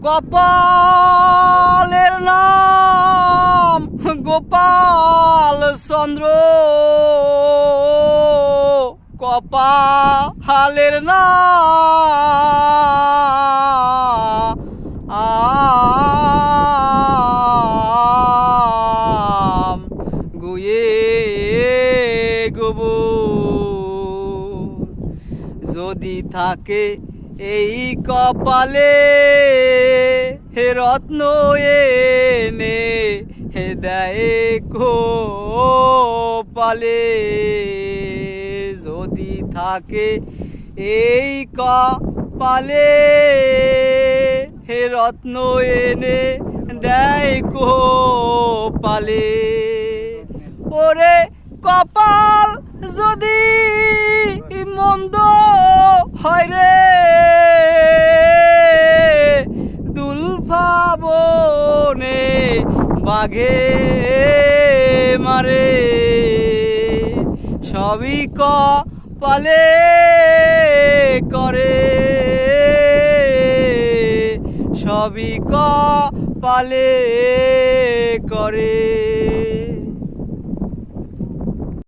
কপালের নাম গোপাল চন্দ্র, কপালের নাম গুয়ে গোবর। যদি থাকে এই কপালে হে রত্ন এনে হে দেয় কপালে, যদি থাকে এই কপালে হে রত্ন এনে দেয় কপালে। ওরে কপাল যদি মন্দ হয় রে দুলফাবনে বাঘে মারে, সবই কপালে করে, সবই কপালে করে।